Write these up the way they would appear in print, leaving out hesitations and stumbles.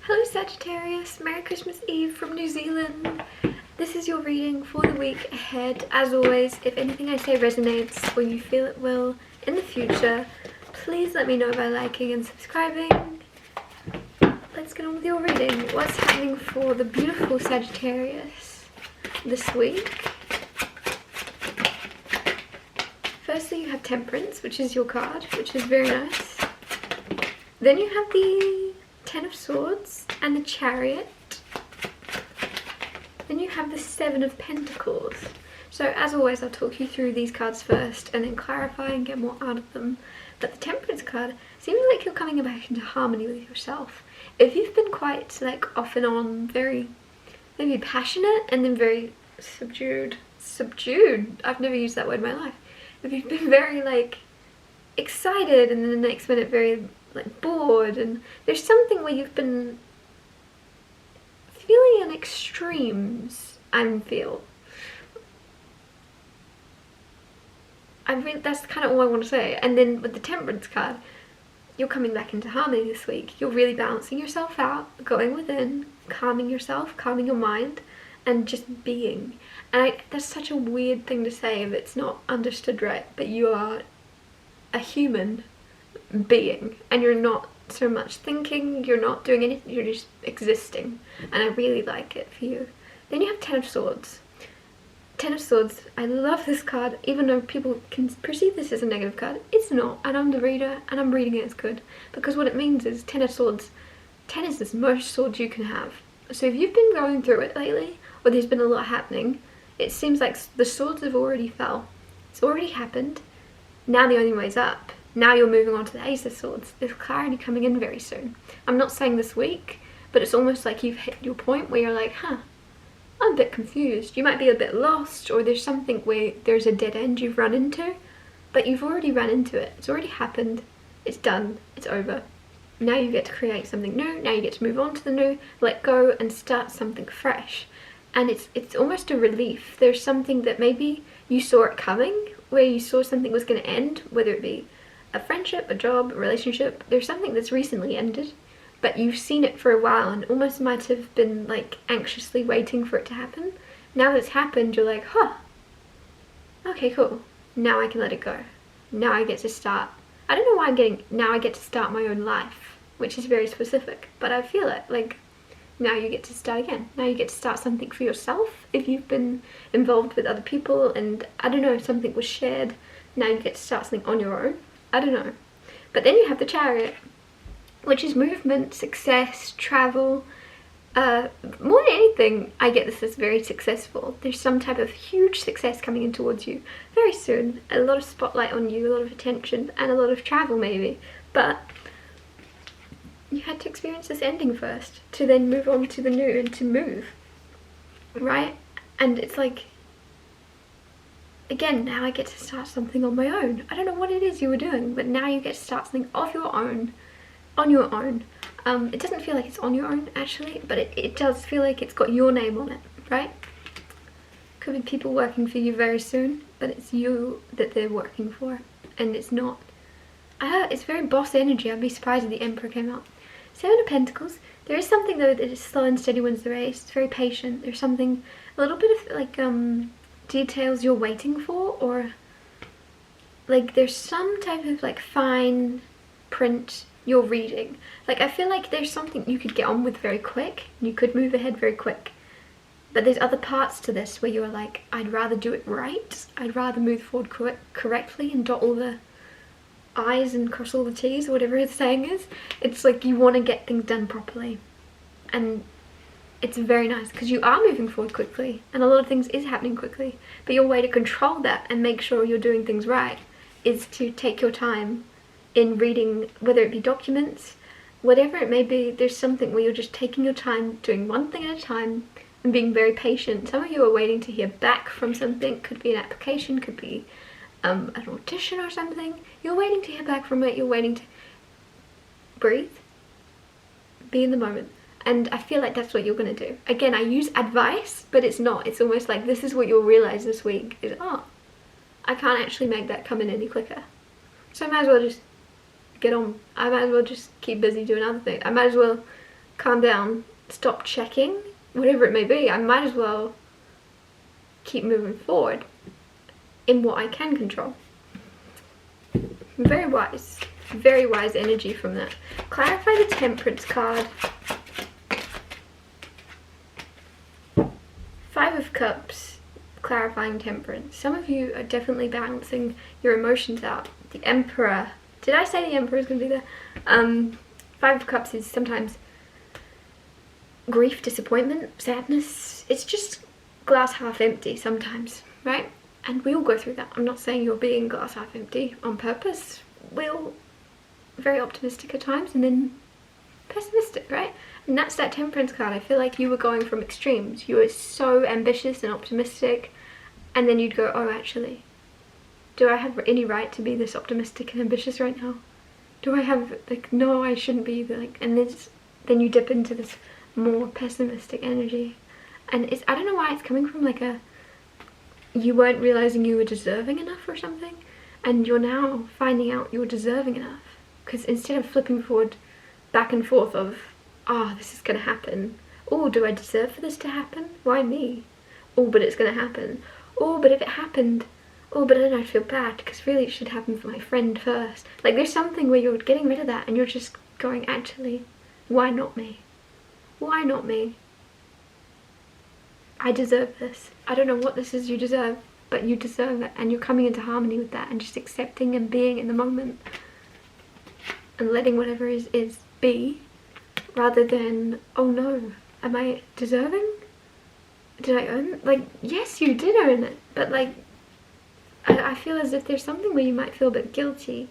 Hello Sagittarius, Merry Christmas Eve from New Zealand. This is your reading for the week ahead. As always, if anything I say resonates or you feel it will in the future, please let me know by liking and subscribing. Let's get on with your reading. What's happening for the beautiful Sagittarius this week? Firstly, you have Temperance, which is your card, which is very nice. Then you have the Ten of Swords and the Chariot. Then you have the Seven of Pentacles. So as always, I'll talk you through these cards first and then clarify and get more out of them. But the Temperance card seems like you're coming back into harmony with yourself. If you've been quite like off and on, very maybe passionate and then very subdued, I've never used that word in my life. If you've been very like excited and then the next minute very like bored, and there's something where you've been feeling in extremes, that's kind of all I want to say. And then with the Temperance card, you're coming back into harmony this week. You're really balancing yourself out, going within, calming yourself, calming your mind, and just being. And that's such a weird thing to say if it's not understood right, but you are a human being and you're not so much thinking, you're not doing anything, you're just existing, and I really like it for you. Then you have Ten of Swords. Ten of Swords, I love this card, even though people can perceive this as a negative card. It's not, and I'm the reader and I'm reading it as good, because what it means is Ten of Swords, 10 is the most swords you can have. So if you've been going through it lately, or there's been a lot happening, it seems like the swords have already fell. It's already happened. Now the only way's up. Now you're moving on to the Ace of Swords. There's clarity coming in very soon. I'm not saying this week, but it's almost like you've hit your point where you're like, I'm a bit confused. You might be a bit lost, or there's something where there's a dead end you've run into, but you've already run into it. It's already happened. It's done. It's over. Now you get to create something new. Now you get to move on to the new, let go and start something fresh. And it's almost a relief. There's something that maybe you saw it coming, where you saw something was going to end, whether it be a friendship, a job, a relationship. There's something that's recently ended, but you've seen it for a while and almost might have been like anxiously waiting for it to happen. Now that it's happened, you're like, okay, cool. Now I can let it go. Now I get to start. I don't know why now I get to start my own life, which is very specific, but I feel it. Like, now you get to start again. Now you get to start something for yourself if you've been involved with other people and, I don't know, something was shared. Now you get to start something on your own. I don't know. But then you have the Chariot, which is movement, success, travel. More than anything, I get this as very successful. There's some type of huge success coming in towards you very soon. A lot of spotlight on you, a lot of attention, and a lot of travel maybe. But you had to experience this ending first to then move on to the new and to move, right? And it's like, again, now I get to start something on my own. I don't know what it is you were doing, but now you get to start something of your own, on your own. It doesn't feel like it's on your own actually, but it does feel like it's got your name on it, right? Could be people working for you very soon, but it's you that they're working for, and it's not. It's very boss energy. I'd be surprised if the Emperor came out. Seven of Pentacles. There is something though that is slow and steady wins the race. It's very patient. There's something, a little bit of like details you're waiting for, or like there's some type of like fine print you're reading. Like I feel like there's something you could get on with very quick. You could move ahead very quick. But there's other parts to this where you're like, I'd rather do it right. I'd rather move forward correctly and dot all the I's and cross all the T's, or whatever his saying is. It's like you want to get things done properly, and it's very nice because you are moving forward quickly and a lot of things is happening quickly, but your way to control that and make sure you're doing things right is to take your time in reading, whether it be documents, whatever it may be. There's something where you're just taking your time, doing one thing at a time, and being very patient. Some of you are waiting to hear back from something. Could be an application, could be an audition or something. You're waiting to hear back from it. You're waiting to breathe, be in the moment, and I feel like that's what you're going to do. Again, I use advice, but it's not. It's almost like this is what you'll realize this week is, I can't actually make that come in any quicker, so I might as well just get on. I might as well just keep busy doing other things. I might as well calm down, stop checking, whatever it may be. I might as well keep moving forward in what I can control. Very wise energy from that. Clarify the temperance card. 5 of Cups, clarifying temperance. Some of you are definitely balancing your emotions out. The Emperor. Did I say the Emperor is going to be there? 5 of Cups is sometimes grief, disappointment, sadness. It's just glass half empty sometimes, right? And we all go through that. I'm not saying you're being glass half empty on purpose. We're all very optimistic at times and then pessimistic, right? And that's that temperance card. I feel like you were going from extremes. You were so ambitious and optimistic, and then you'd go, oh, actually, do I have any right to be this optimistic and ambitious right now? Do I have, like, no, I shouldn't be, like, and then you dip into this more pessimistic energy. And it's, I don't know why it's coming from, like, you weren't realizing you were deserving enough or something, and you're now finding out you're deserving enough. Because instead of flipping forward, back and forth of, oh, this is gonna happen. Oh, do I deserve for this to happen? Why me? Oh, but it's gonna happen. Oh, but if it happened, oh, but then I'd feel bad because really it should happen for my friend first. Like, there's something where you're getting rid of that and you're just going, actually, why not me? Why not me? I deserve this. I don't know what this is you deserve, but you deserve it, and you're coming into harmony with that and just accepting and being in the moment and letting whatever is be, rather than, oh no, am I deserving? Did I earn it? Like, yes, you did earn it, but like, I feel as if there's something where you might feel a bit guilty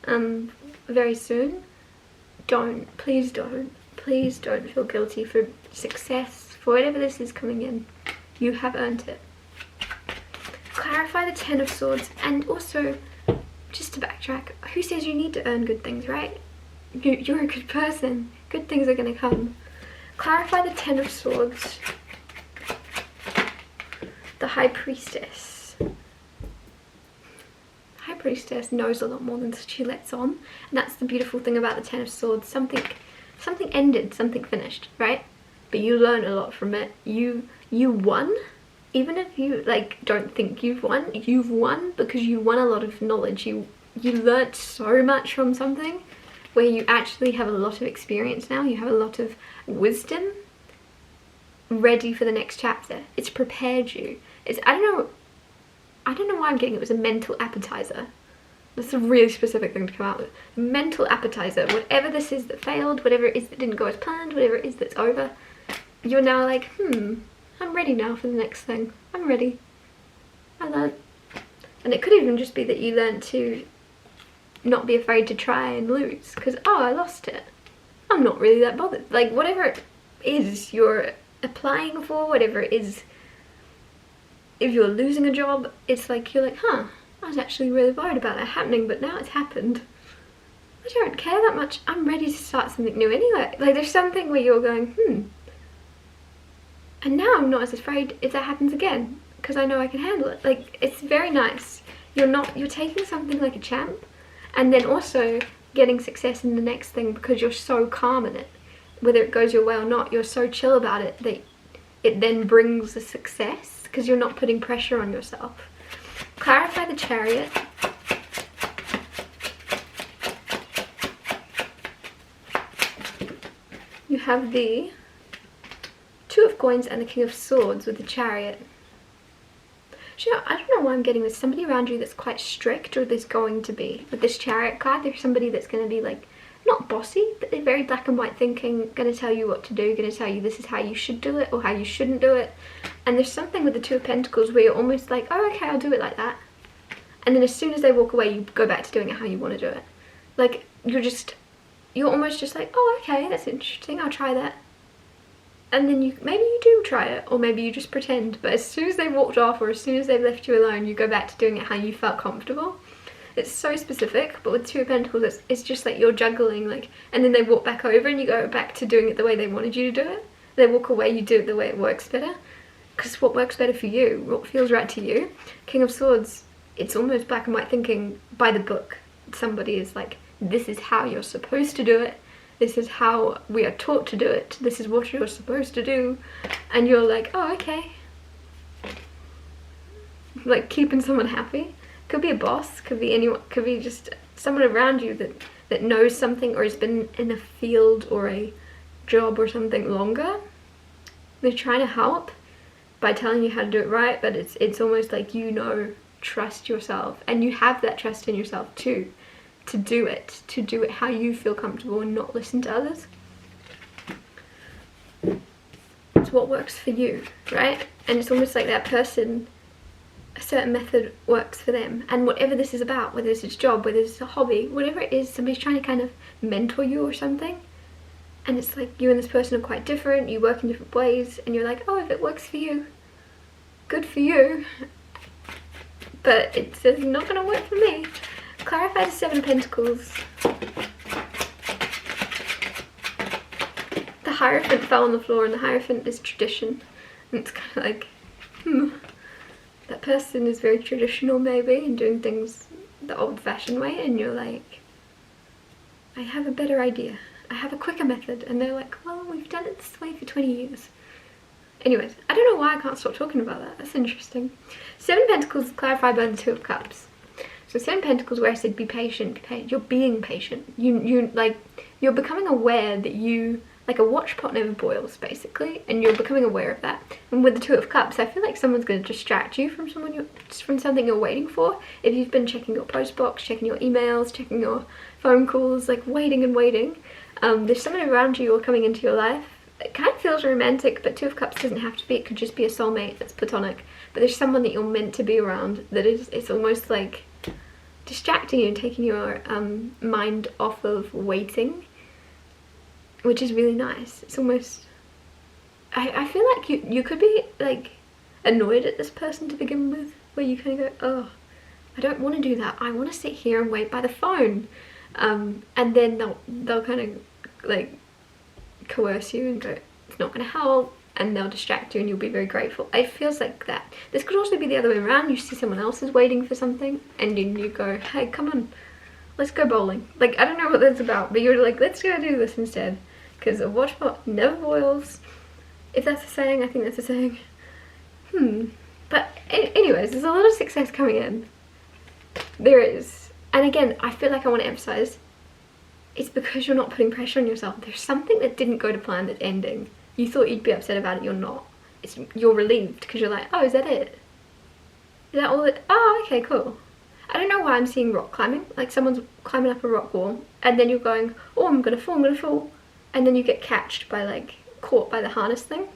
very soon. Please don't feel guilty for success, for whatever this is coming in. You have earned it. Clarify the 10 of Swords, and also, just to backtrack, who says you need to earn good things, right? You're a good person. Good things are going to come. Clarify the 10 of Swords. The High Priestess. High Priestess knows a lot more than she lets on, and that's the beautiful thing about the 10 of Swords. Something ended, something finished, right? But you learn a lot from it. You won. Even if you, like, don't think you've won because you won a lot of knowledge. You learnt so much from something where you actually have a lot of experience now. You have a lot of wisdom ready for the next chapter. It's prepared you. It's, I don't know why I'm getting it was a mental appetizer. That's a really specific thing to come out with. Mental appetizer. Whatever this is that failed, whatever it is that didn't go as planned, whatever it is that's over, you're now like, I'm ready now for the next thing. I'm ready. I learned. And it could even just be that you learned to not be afraid to try and lose. Because, oh, I lost it. I'm not really that bothered. Like, whatever it is you're applying for, whatever it is, if you're losing a job, it's like, you're like, I was actually really worried about that happening, but now it's happened. I don't care that much. I'm ready to start something new anyway. Like, there's something where you're going, and now I'm not as afraid if that happens again, because I know I can handle it. Like, it's very nice. You're taking something like a champ, and then also getting success in the next thing because you're so calm in it. Whether it goes your way or not, you're so chill about it that it then brings the success because you're not putting pressure on yourself. Clarify the Chariot. You have the Two of Coins and the King of Swords with the Chariot. Do you know, I don't know why I'm getting this. Somebody around you that's quite strict, or there's going to be. With this Chariot card, there's somebody that's going to be like, not bossy, but they're very black and white thinking, going to tell you what to do, going to tell you this is how you should do it or how you shouldn't do it. And there's something with the Two of Pentacles where you're almost like, oh, okay, I'll do it like that. And then as soon as they walk away, you go back to doing it how you want to do it. Like, you're almost just like, oh, okay, that's interesting, I'll try that. And then maybe you do try it, or maybe you just pretend. But as soon as they walked off, or as soon as they've left you alone, you go back to doing it how you felt comfortable. It's so specific, but with Two of Pentacles, it's just like you're juggling, like, and then they walk back over and you go back to doing it the way they wanted you to do it. They walk away, you do it the way it works better. Because what works better for you, what feels right to you. King of Swords, it's almost black and white thinking by the book. Somebody is like, this is how you're supposed to do it. This is how we are taught to do it. This is what you're supposed to do. And you're like, oh, okay. Like keeping someone happy. Could be a boss, could be anyone, could be just someone around you that knows something or has been in a field or a job or something longer. They're trying to help by telling you how to do it right, but it's almost like, you know, trust yourself, and you have that trust in yourself too, to do it how you feel comfortable and not listen to others. It's what works for you, right? And it's almost like that person, a certain method works for them, and whatever this is about, whether it's a job, whether it's a hobby, whatever it is, somebody's trying to kind of mentor you or something, and it's like you and this person are quite different, you work in different ways, and you're like, oh, if it works for you, good for you, but it's not gonna work for me. Clarify the Seven of Pentacles. The Hierophant fell on the floor, and the Hierophant is tradition, and it's kind of like, that person is very traditional maybe and doing things the old-fashioned way, and you're like, I have a better idea, I have a quicker method, and they're like, well, we've done it this way for 20 years. Anyways, I don't know why I can't stop talking about that. That's interesting. Seven of Pentacles clarified by the Two of Cups. So Seven of Pentacles, where I said be patient, you're being patient. You're becoming aware that you, like a watch pot never boils basically, and you're becoming aware of that. And with the Two of Cups, I feel like someone's going to distract you from something you're waiting for. If you've been checking your post box, checking your emails, checking your phone calls, like waiting and waiting, there's someone around you or coming into your life. It kind of feels romantic, but Two of Cups doesn't have to be. It could just be a soulmate that's platonic. But there's someone that you're meant to be around that it's almost like distracting you and taking your mind off of waiting, which is really nice. It's almost, I feel like you could be like annoyed at this person to begin with, where you kind of go, oh, I don't want to do that. I want to sit here and wait by the phone. And then they'll kind of like coerce you and go, it's not going to help, and they'll distract you and you'll be very grateful. It feels like that. This could also be the other way around. You see someone else is waiting for something and then you go, hey, come on, let's go bowling. Like, I don't know what that's about, but you're like, let's go do this instead, because a watch pot never boils. If that's a saying, I think that's a saying. But anyways, there's a lot of success coming in. There is. And again, I feel like I want to emphasize, it's because you're not putting pressure on yourself. There's something that didn't go to plan that's ending. You thought you'd be upset about it, you're not. You're relieved because you're like, oh, is that it? Is that all it? Oh, okay, cool. I don't know why I'm seeing rock climbing. Like someone's climbing up a rock wall and then you're going, oh, I'm gonna fall. And then you get catched by like, caught by the harness thing.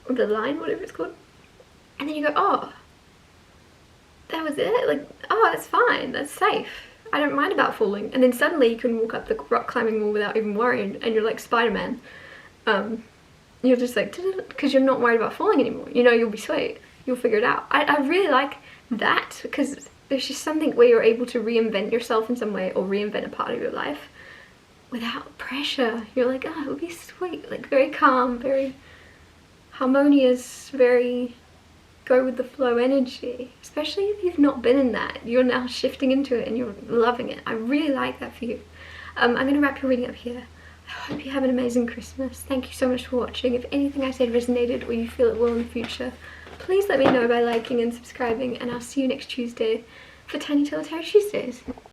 Or the line, whatever it's called. And then you go, oh, that was it? Like, oh, that's fine, that's safe. I don't mind about falling. And then suddenly you can walk up the rock climbing wall without even worrying, and you're like Spider-Man. You're just like, because you're not worried about falling anymore. You know, you'll be sweet. You'll figure it out. I really like that, because there's just something where you're able to reinvent yourself in some way, or reinvent a part of your life without pressure. You're like, oh, it'll be sweet. Like very calm, very harmonious, very go with the flow energy. Especially if you've not been in that. You're now shifting into it and you're loving it. I really like that for you. I'm going to wrap your reading up here. I hope you have an amazing Christmas. Thank you so much for watching. If anything I said resonated or you feel it will in the future, please let me know by liking and subscribing, and I'll see you next Tuesday for Tiny Tarot Tuesdays.